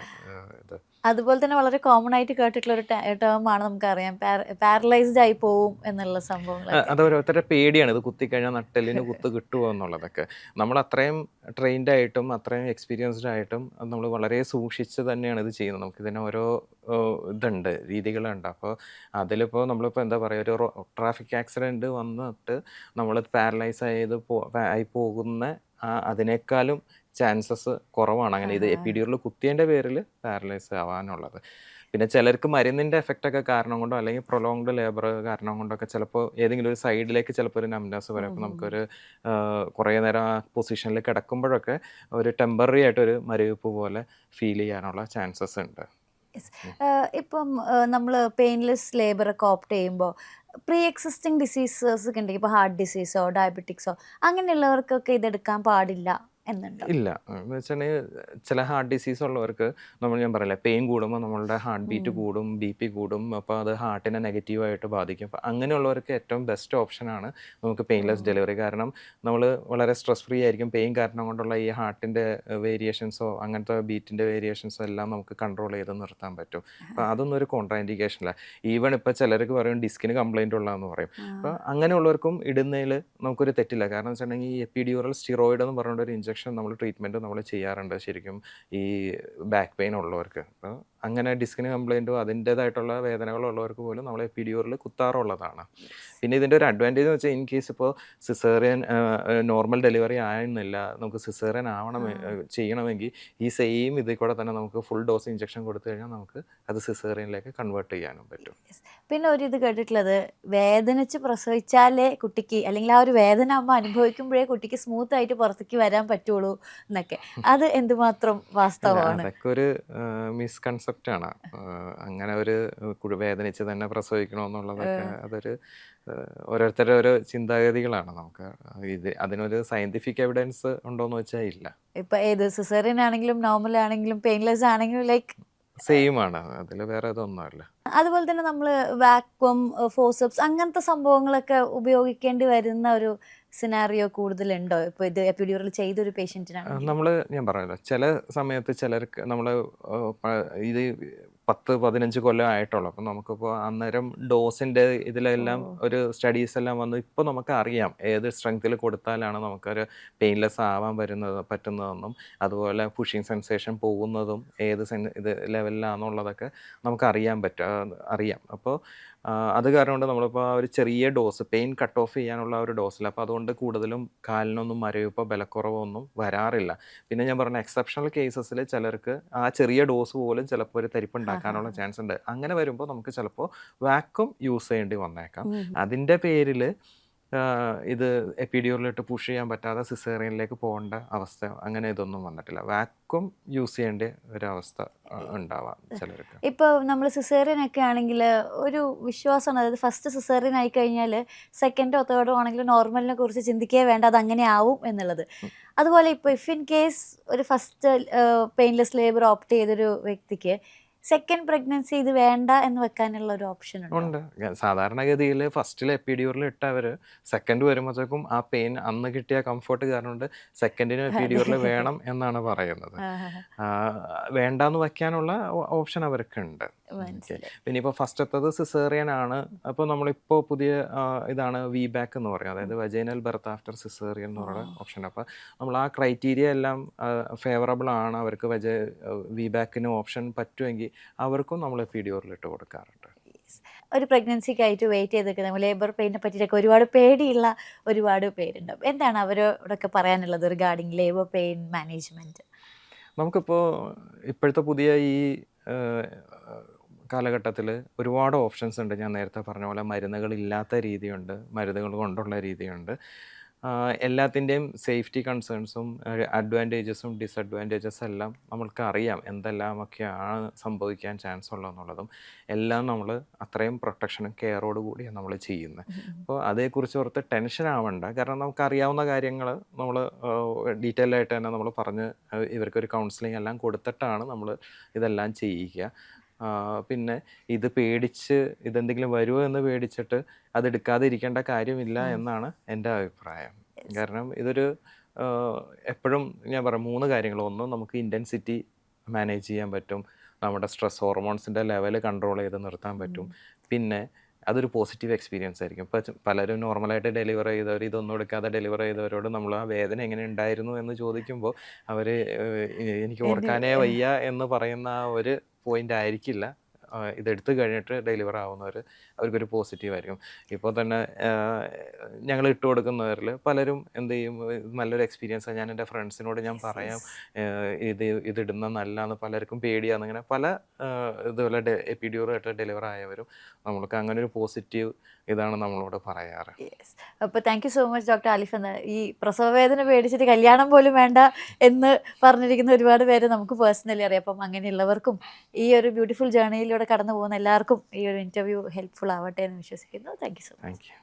ഇത്. അതുപോലെ തന്നെ വളരെ കോമൺ ആയിട്ട് കേട്ടിട്ടുള്ള ഒരു ടേമാണ് നമുക്കറിയാം, പാരലൈസ്ഡ് ആയി പോവും എന്നുള്ള സംഭവങ്ങൾ. അത് ഓരോരുത്തരുടെ പേടിയാണ്, ഇത് കുത്തിക്കഴിഞ്ഞാൽ നട്ടെല്ലിന് കുത്ത് കിട്ടുമോ എന്നുള്ളതൊക്കെ. നമ്മൾ അത്രയും ട്രെയിൻഡ് ആയിട്ടും അത്രയും എക്സ്പീരിയൻസ്ഡ് ആയിട്ടും നമ്മൾ വളരെ സൂക്ഷിച്ച് തന്നെയാണ് ഇത് ചെയ്യുന്നത്. നമുക്കിതിന് ഓരോ ഇതുണ്ട്, രീതികളുണ്ട്. അപ്പോൾ അതിലിപ്പോൾ നമ്മളിപ്പോൾ എന്താ പറയുക, ഒരു ട്രാഫിക് ആക്സിഡൻറ്റ് വന്നിട്ട് നമ്മൾ പാരലൈസ് ആയി പോകുന്ന അതിനേക്കാളും ചാൻസസ് കുറവാണ്. അങ്ങനെ ഇത് എപ്പിഡ്യൂറൽ കുത്തിയതിൻ്റെ പേരിൽ പാരലൈസ് ആവാനുള്ളത്. പിന്നെ ചിലർക്ക് മരുന്നിൻ്റെ എഫക്റ്റൊക്കെ കാരണം കൊണ്ടോ അല്ലെങ്കിൽ പ്രൊലോങ്ഡ് ലേബർ കാരണം കൊണ്ടൊക്കെ ചിലപ്പോൾ ഏതെങ്കിലും ഒരു സൈഡിലേക്ക് ചിലപ്പോൾ ഒരു നംനസ് വരും. അപ്പോൾ നമുക്കൊരു കുറേ നേരം ആ പൊസിഷനിൽ കിടക്കുമ്പോഴൊക്കെ ഒരു ടെമ്പററി ആയിട്ടൊരു മരവിപ്പ് പോലെ ഫീൽ ചെയ്യാനുള്ള ചാൻസസ് ഉണ്ട്. ഇപ്പം നമ്മൾ പെയിൻലെസ് ലേബർ ഒക്കെ ഓപ്റ്റ് ചെയ്യുമ്പോൾ പ്രീ എക്സിസ്റ്റിംഗ് ഡിസീസസ് ഒക്കെ ഉണ്ടെങ്കിൽ ഇപ്പോൾ ഹാർട്ട് ഡിസീസോ ഡയബറ്റിക്സോ അങ്ങനെയുള്ളവർക്കൊക്കെ ഇതെടുക്കാൻ പാടില്ല എന്നുണ്ടോ? ഇല്ല, എന്ന് വെച്ചിട്ടുണ്ടെങ്കിൽ ചില ഹാർട്ട് ഡിസീസ് ഉള്ളവർക്ക് ഞാൻ പറയില്ല, പെയിൻ കൂടുമ്പോൾ നമ്മളുടെ ഹാർട്ട് ബീറ്റ് കൂടും, BP കൂടും. അപ്പോൾ അത് ഹാർട്ടിനെ നെഗറ്റീവായിട്ട് ബാധിക്കും. അപ്പോൾ അങ്ങനെയുള്ളവർക്ക് ഏറ്റവും ബെസ്റ്റ് ഓപ്ഷനാണ് നമുക്ക് പെയിൻലെസ് ഡെലിവറി. കാരണം നമ്മൾ വളരെ സ്ട്രെസ് ഫ്രീ ആയിരിക്കും. പെയിൻ കാരണം കൊണ്ടുള്ള ഈ ഹാർട്ടിൻ്റെ വേരിയേഷൻസോ അങ്ങനത്തെ ബീറ്റിൻ്റെ വേരിയേഷൻസോ എല്ലാം നമുക്ക് കൺട്രോൾ ചെയ്ത് നിർത്താൻ പറ്റും. അപ്പോൾ അതൊന്നും ഒരു കോൺട്രാ ഇൻഡിക്കേഷനില്ല. ഈവൺ ഇപ്പോൾ ചിലർക്ക് പറയും ഡിസ്കിന് കംപ്ലൈൻറ്റ് ഉള്ളതെന്ന് പറയും. അപ്പോൾ അങ്ങനെയുള്ളവർക്കും ഇടുന്നതിൽ നമുക്കൊരു തെറ്റില്ല. കാരണം വെച്ചിട്ടുണ്ടെങ്കിൽ ഈ എപ്പിഡ്യൂറൽ സ്റ്റിറോയിഡ് എന്ന് പറഞ്ഞ ഒരു ഇഞ്ചക്ഷൻ നമ്മൾ ട്രീറ്റ്മെൻറ്റ് നമ്മൾ ചെയ്യാറുണ്ട് ശരിക്കും ഈ ബാക്ക് പെയിൻ ഉള്ളവർക്ക്. അപ്പോൾ അങ്ങനെ ഡിസ്കിന് കംപ്ലൈൻറ്റോ അതിൻ്റേതായിട്ടുള്ള വേദനകളുള്ളവർക്ക് പോലും നമ്മൾ എപ്പിഡ്യൂറൽ കുത്താറുള്ളതാണ്. പിന്നെ ഇതിൻ്റെ ഒരു അഡ്വാൻറ്റേജ് എന്ന് വെച്ചാൽ ഇൻ കേസ് ഇപ്പോൾ സിസേറിയൻ നോർമൽ ഡെലിവറി ആയിരുന്നില്ല, നമുക്ക് സിസേറിയൻ ചെയ്യണമെങ്കിൽ ഈ സെയിം ഇതിൽ കൂടെ തന്നെ നമുക്ക് ഫുൾ ഡോസ് ഇഞ്ചക്ഷൻ കൊടുത്തു കഴിഞ്ഞാൽ നമുക്ക് അത് സിസേറിയനിലേക്ക് കൺവേർട്ട് ചെയ്യാനും പറ്റും. പിന്നെ ഒരു ഇത് കേട്ടിട്ടുള്ളത്, വേദനിച്ച് പ്രസവിച്ചാലേ കുട്ടിക്ക് അല്ലെങ്കിൽ ആ ഒരു വേദന അമ്മ അനുഭവിക്കുമ്പോഴേ കുട്ടിക്ക് സ്മൂത്ത് ആയിട്ട് പുറത്തേക്ക് വരാൻ പറ്റുള്ളൂ എന്നൊക്കെ. അത് എന്തുമാത്രം വാസ്തവമാണ്? അതൊക്കെ ഒരു മിസ്കൺസെപ്റ്റ് ആണ്. അങ്ങനെ ഒരു വേദനിച്ച് തന്നെ പ്രസവിക്കണമെന്നുള്ളതൊക്കെ അതൊരു ഓരോരുത്തരുടെ ഓരോ ചിന്താഗതികളാണ്. നമുക്ക് അതിനൊരു സയന്റിഫിക് എവിഡൻസ് ഉണ്ടോയെന്ന് വെച്ചാൽ ഇല്ല. ഇപ്പം ഏത് സിസേറിയൻ ആണെങ്കിലും നോർമൽ ആണെങ്കിലും പെയിൻലെസ് ആണെങ്കിലും ലൈക്ക് സെയിം ആണ്, അതിൽ വേറെ ഇതൊന്നുമല്ല. അതുപോലെ തന്നെ നമ്മൾ വാക്വം, ഫോസപ്സ് അങ്ങനത്തെ സംഭവങ്ങളൊക്കെ ഉപയോഗിക്കേണ്ടി വരുന്ന ഒരു സിനാറിയോ കൂടുതലുണ്ടോ ഇപ്പോൾ ഇത് എപ്പിഡ്യൂറൽ ചെയ്തൊരു പേഷ്യൻറ്റിനാണ്? ഞാൻ പറഞ്ഞല്ലോ, ചില സമയത്ത് ചിലർക്ക് നമ്മൾ ഇത് 10-15 കൊല്ലം ആയിട്ടുള്ളൂ. അപ്പം നമുക്കിപ്പോൾ അന്നേരം ഡോസിൻ്റെ ഇതിലെല്ലാം ഒരു സ്റ്റഡീസ് എല്ലാം വന്ന് ഇപ്പോൾ നമുക്ക് അറിയാം ഏത് സ്ട്രെങ്ത്തിൽ കൊടുത്താലാണ് നമുക്കൊരു പെയിൻലെസ് ആവാൻ പറ്റുന്നതെന്നും അതുപോലെ പുഷിങ് സെൻസേഷൻ പോകുന്നതും ഏത് ഇത് ലെവലിലാണെന്നുള്ളതൊക്കെ നമുക്ക് അറിയാം. അപ്പോൾ അത് കാരണം കൊണ്ട് നമ്മളിപ്പോൾ ആ ഒരു ചെറിയ ഡോസ് പെയിൻ കട്ട് ഓഫ് ചെയ്യാനുള്ള ആ ഒരു ഡോസിൽ, അപ്പോൾ അതുകൊണ്ട് കൂടുതലും കാലിനൊന്നും മരവിപ്പോ ബലക്കുറവോ ഒന്നും വരാറില്ല. പിന്നെ ഞാൻ പറഞ്ഞ എക്സെപ്ഷണൽ കേസസിൽ ചിലർക്ക് ആ ചെറിയ ഡോസ് പോലും ചിലപ്പോൾ ഒരു തരിപ്പ് ഉണ്ടാക്കാനുള്ള ചാൻസ് ഉണ്ട്. അങ്ങനെ വരുമ്പോൾ നമുക്ക് ചിലപ്പോൾ വാക്വം യൂസ് ചെയ്യേണ്ടി വന്നേക്കാം. അതിൻ്റെ പേരിൽ ഇത് എപ്പിഡ്യൂറലിട്ട് പുഷ് ചെയ്യാൻ പറ്റാതെ സിസേറിയനിലേക്ക് പോകേണ്ട അവസ്ഥ അങ്ങനെ ഇതൊന്നും വന്നിട്ടില്ല. വാക്വം യൂസ് ചെയ്യേണ്ട ഒരവസ്ഥ ഉണ്ടാവാം ചിലർക്ക്. ഇപ്പോൾ നമ്മൾ സിസേറിയൻ ഒക്കെ ആണെങ്കിൽ ഒരു വിശ്വാസമാണ്, അതായത് ഫസ്റ്റ് സിസേറിയൻ ആയി കഴിഞ്ഞാൽ സെക്കൻഡോ തേർഡോ ആണെങ്കിൽ നോർമലിനെ കുറിച്ച് ചിന്തിക്കേ വേണ്ട, അത് അങ്ങനെ ആവും എന്നുള്ളത്. അതുപോലെ ഇപ്പോൾ ഇഫ് ഇൻ കേസ് ഒരു ഫസ്റ്റ് പെയിൻലെസ് ലേബർ ഓപ്റ്റ് ചെയ്തൊരു വ്യക്തിക്ക് സെക്കൻഡ് പ്രഗ്നൻസി ഇത് വേണ്ട എന്ന് വെക്കാനുള്ള ഒരു ഓപ്ഷൻ ഉണ്ട്. സാധാരണഗതിയിൽ ഫസ്റ്റിൽ എപ്പിഡ്യൂറിൽ ഇട്ടവർ സെക്കൻഡ് വരുമ്പോഴത്തേക്കും ആ പെയിൻ അന്ന് കിട്ടിയ കംഫർട്ട് കാരണം കൊണ്ട് സെക്കൻഡിന് എപ്പിഡ്യൂറിൽ വേണം എന്നാണ് പറയുന്നത്. വേണ്ടാന്ന് വയ്ക്കാനുള്ള ഓപ്ഷൻ അവർക്കുണ്ട്. പിന്നെ ഇപ്പോൾ ഫസ്റ്റത്തത് സിസേറിയൻ ആണ്. അപ്പോൾ നമ്മളിപ്പോൾ പുതിയ ഇതാണ് വി ബാക്ക് എന്ന് പറയും, അതായത് വജൈനൽ ബർത്ത് ആഫ്റ്റർ സിസേറിയൻ എന്ന് പറയുന്ന ഓപ്ഷൻ. അപ്പോൾ നമ്മൾ ആ ക്രൈറ്റീരിയ എല്ലാം ഫേവറബിൾ ആണ്, അവർക്ക് വി ബാക്കിന് ഓപ്ഷൻ പറ്റുമെങ്കിൽ അവർക്കും നമ്മൾ എപ്പിഡ്യൂറിൽ ഇട്ട് കൊടുക്കാറുണ്ട്. ഒരു പ്രഗ്നൻസിക്കായിട്ട് വെയിറ്റ് ചെയ്ത് നിൽക്കുന്ന ലേബർ പെയിനെ പറ്റിയിട്ടൊക്കെ ഒരുപാട് പേടിയുള്ള ഒരുപാട് പേരുണ്ടാവും. എന്താണ് അവരോടൊക്കെ പറയാനുള്ളത് റിഗാർഡിങ് ലേബർ പെയിൻ മാനേജ്മെൻറ്റ്? നമുക്കിപ്പോൾ ഇപ്പോഴത്തെ പുതിയ ഈ കാലഘട്ടത്തിൽ ഒരുപാട് ഓപ്ഷൻസ് ഉണ്ട്. ഞാൻ നേരത്തെ പറഞ്ഞ പോലെ മരുന്നുകളില്ലാത്ത രീതിയുണ്ട്, മരുന്നുകൾ കൊണ്ടുള്ള രീതിയുണ്ട്. എല്ലാത്തിൻ്റെയും സേഫ്റ്റി കൺസേൺസും അഡ്വാൻറ്റേജസും ഡിസഡ്വാൻറ്റേജസും എല്ലാം നമ്മൾക്ക് അറിയാം, എന്തെല്ലാമൊക്കെയാണ് സംഭവിക്കാൻ ചാൻസ് ഉള്ളതെന്നുള്ളതും എല്ലാം നമ്മൾ അത്രയും പ്രൊട്ടക്ഷനും കെയറോട് കൂടിയാണ് നമ്മൾ ചെയ്യുന്നത്. അപ്പോൾ അതേക്കുറിച്ച് ഓർത്ത് ടെൻഷൻ ആവണ്ട. കാരണം നമുക്കറിയാവുന്ന കാര്യങ്ങൾ നമ്മൾ ഡീറ്റെയിൽ ആയിട്ട് തന്നെ നമ്മൾ പറഞ്ഞ് ഇവർക്കൊരു കൗൺസിലിംഗ് എല്ലാം കൊടുത്തിട്ടാണ് നമ്മൾ ഇതെല്ലാം ചെയ്യിക്കുക. പിന്നെ ഇത് പേടിച്ച് ഇതെന്തെങ്കിലും വരുമോ എന്ന് പേടിച്ചിട്ട് അതെടുക്കാതെ ഇരിക്കേണ്ട കാര്യമില്ല എന്നാണ് എൻ്റെ അഭിപ്രായം. കാരണം ഇതൊരു എപ്പോഴും ഞാൻ പറയാം 3 കാര്യങ്ങൾ. ഒന്ന്, നമുക്ക് ഇൻറ്റൻസിറ്റി മാനേജ് ചെയ്യാൻ പറ്റും, നമ്മുടെ സ്ട്രെസ് ഹോർമോൺസിൻ്റെ ലെവൽ കൺട്രോൾ ചെയ്ത് നിർത്താൻ പറ്റും. പിന്നെ അതൊരു പോസിറ്റീവ് എക്സ്പീരിയൻസ് ആയിരിക്കും. ഇപ്പോൾ പലരും നോർമലായിട്ട് ഡെലിവർ ചെയ്തവർ, ഇതൊന്നും എടുക്കാതെ ഡെലിവർ ചെയ്തവരോട് നമ്മൾ ആ വേദന എങ്ങനെ ഉണ്ടായിരുന്നു എന്ന് ചോദിക്കുമ്പോൾ അവർ എനിക്ക് ഓർക്കാനേ വയ്യ എന്ന് പറയുന്ന ആ ഒരു പോയിൻ്റ് ആയിരിക്കില്ല ഇതെടുത്ത് കഴിഞ്ഞിട്ട് ഡെലിവർ ആവുന്നവർ, അവർക്കൊരു പോസിറ്റീവ് ആയിരിക്കും. ഇപ്പോൾ തന്നെ ഞങ്ങൾ ഇട്ട് കൊടുക്കുന്നവരിൽ പലരും എന്ത് ചെയ്യും, നല്ലൊരു എക്സ്പീരിയൻസാണ്, ഞാൻ എൻ്റെ ഫ്രണ്ട്സിനോട് ഞാൻ പറയാം ഇതിടുന്ന നല്ലതാണ്, പലർക്കും പേടിയാണ്. അങ്ങനെ പല ഇതുപോലെ എപ്പിഡ്യൂറായിട്ട് ഡെലിവർ ആയവരും നമ്മൾക്ക് അങ്ങനെ ഒരു പോസിറ്റീവ് ഇതാണ് നമ്മളോട് പറയാറ്. അപ്പോൾ thank you so much doctor Alif. എന്ന് ഈ പ്രസവ വേദന പേടിച്ചിട്ട് കല്യാണം പോലും വേണ്ട എന്ന് പറഞ്ഞിരിക്കുന്ന ഒരുപാട് പേര് നമുക്ക് പേഴ്സണലി അറിയാം. അപ്പം അങ്ങനെയുള്ളവർക്കും ഈ ഒരു ബ്യൂട്ടിഫുൾ ജേർണിയിലൂടെ കടന്നു പോകുന്ന എല്ലാവർക്കും ഈ ഒരു ഇൻ്റർവ്യൂ ഹെൽപ്ഫുൾ ആവട്ടെ എന്ന് വിശ്വസിക്കുന്നു. Thank you so much. Thank you.